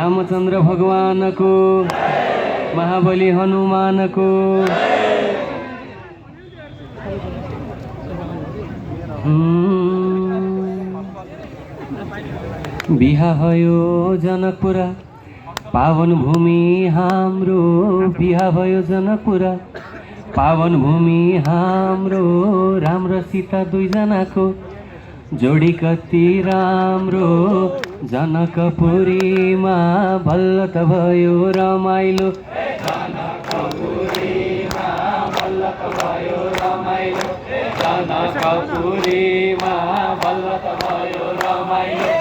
रामचन्द्र भगवानको, महाबली हनुमानको। बिहा भयो जनकपुरा, पावन भूमि हाम्रो। बिहा भयो जनकपुरा, पावन भूमि हाम्रो। राम र सीता दुईजनाको जोडी कति राम्रो। जनकपुरीमा बल्ल त भयो रमाइलो। जनकपुरीमा बल्ल त भयो रमाइलो। जनकपुरीमा बल्ल त भयो रमाइलो।